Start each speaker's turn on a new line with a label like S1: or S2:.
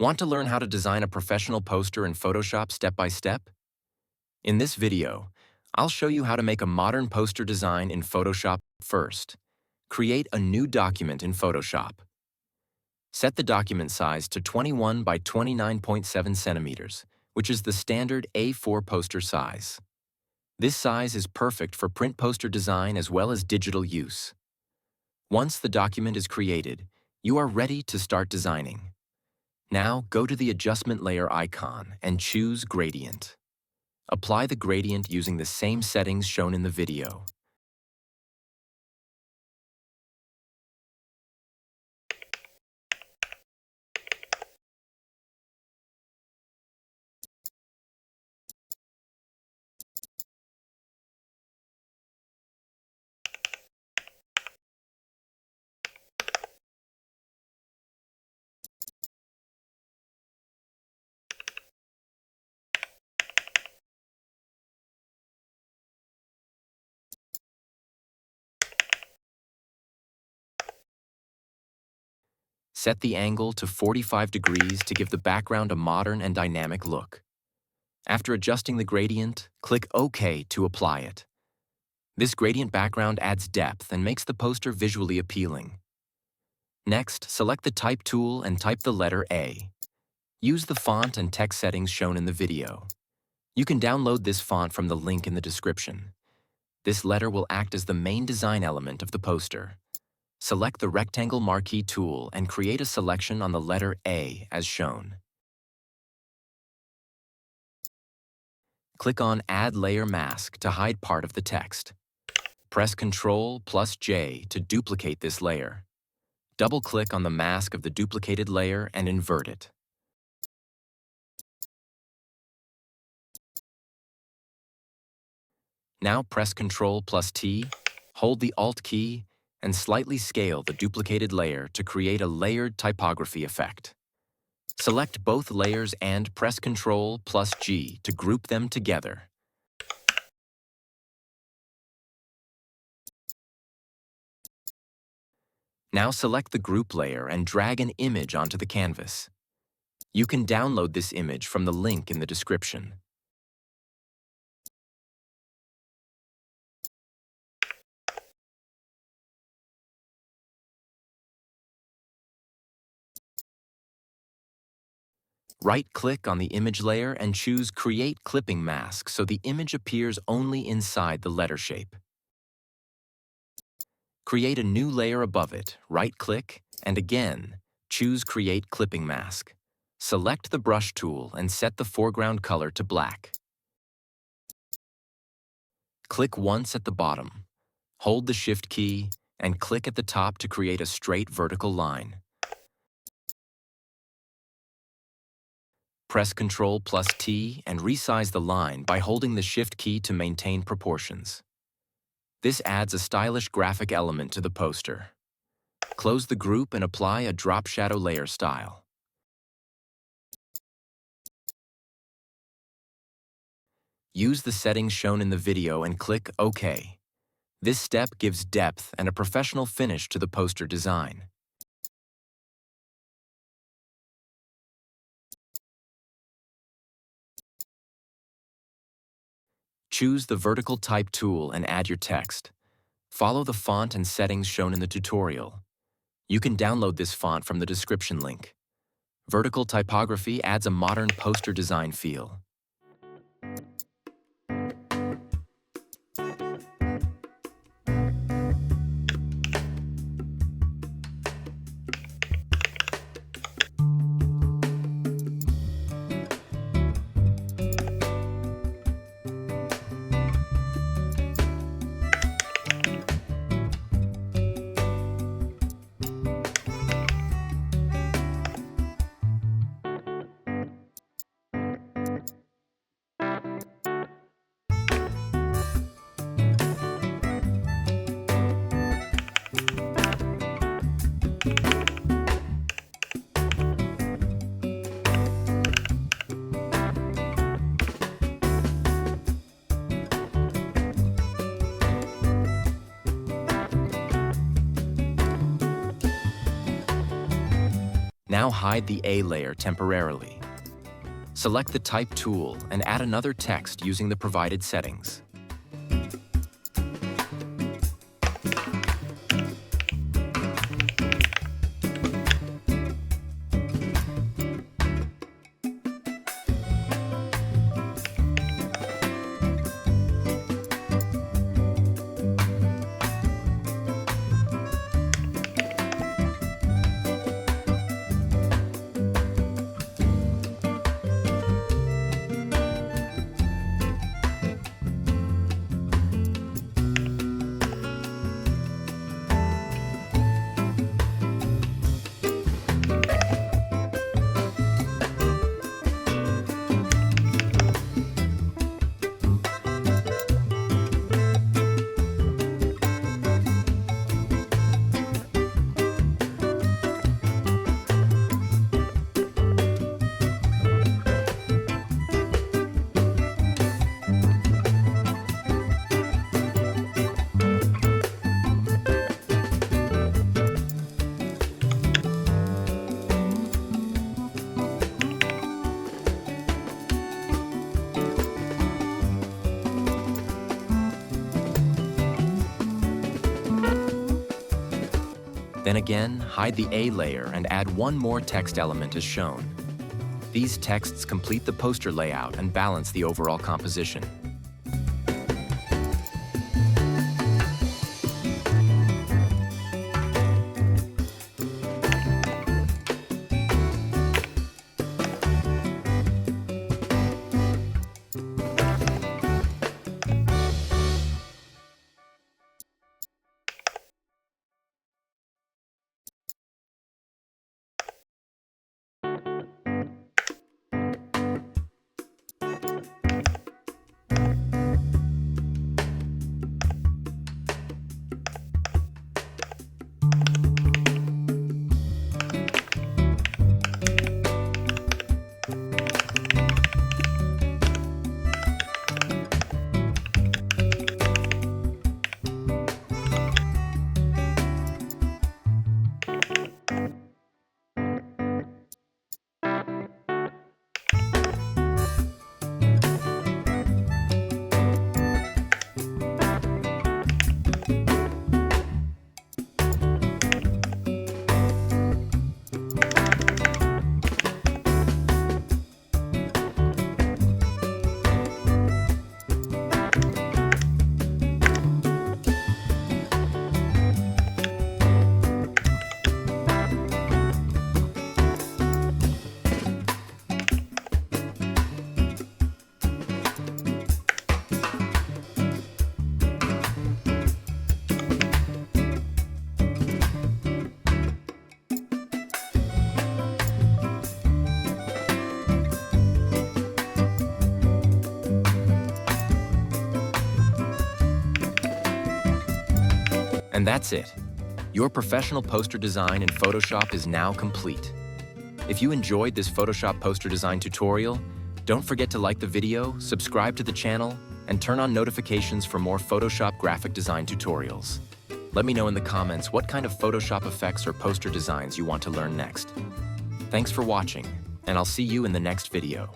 S1: Want to learn how to design a professional poster in Photoshop step by step? In this video, I'll show you how to make a modern poster design in Photoshop first. Create a new document in Photoshop. Set the document size to 21 by 29.7 centimeters, which is the standard A4 poster size. This size is perfect for print poster design as well as digital use. Once the document is created, you are ready to start designing. Now go to the adjustment layer icon and choose Gradient. Apply the gradient using the same settings shown in the video. Set the angle to 45 degrees to give the background a modern and dynamic look. After adjusting the gradient, click OK to apply it. This gradient background adds depth and makes the poster visually appealing. Next, select the Type tool and type the letter A. Use the font and text settings shown in the video. You can download this font from the link in the description. This letter will act as the main design element of the poster. Select the rectangle marquee tool and create a selection on the letter A as shown. Click on Add Layer Mask to hide part of the text. Press Ctrl+J to duplicate this layer. Double-click on the mask of the duplicated layer and invert it. Now press Ctrl+T, hold the Alt key, and slightly scale the duplicated layer to create a layered typography effect. Select both layers and press Ctrl+G to group them together. Now select the group layer and drag an image onto the canvas. You can download this image from the link in the description. Right-click on the image layer and choose Create Clipping Mask so the image appears only inside the letter shape. Create a new layer above it, right-click, and again, choose Create Clipping Mask. Select the brush tool and set the foreground color to black. Click once at the bottom. Hold the Shift key and click at the top to create a straight vertical line. Press Ctrl+T and resize the line by holding the Shift key to maintain proportions. This adds a stylish graphic element to the poster. Close the group and apply a drop shadow layer style. Use the settings shown in the video and click OK. This step gives depth and a professional finish to the poster design. Choose the vertical type tool and add your text. Follow the font and settings shown in the tutorial. You can download this font from the description link. Vertical typography adds a modern poster design feel. Now hide the A layer temporarily. Select the Type tool and add another text using the provided settings. Then again, hide the A layer and add one more text element as shown. These texts complete the poster layout and balance the overall composition. And that's it. Your professional poster design in Photoshop is now complete. If you enjoyed this Photoshop poster design tutorial, don't forget to like the video, subscribe to the channel, and turn on notifications for more Photoshop graphic design tutorials. Let me know in the comments what kind of Photoshop effects or poster designs you want to learn next. Thanks for watching, and I'll see you in the next video.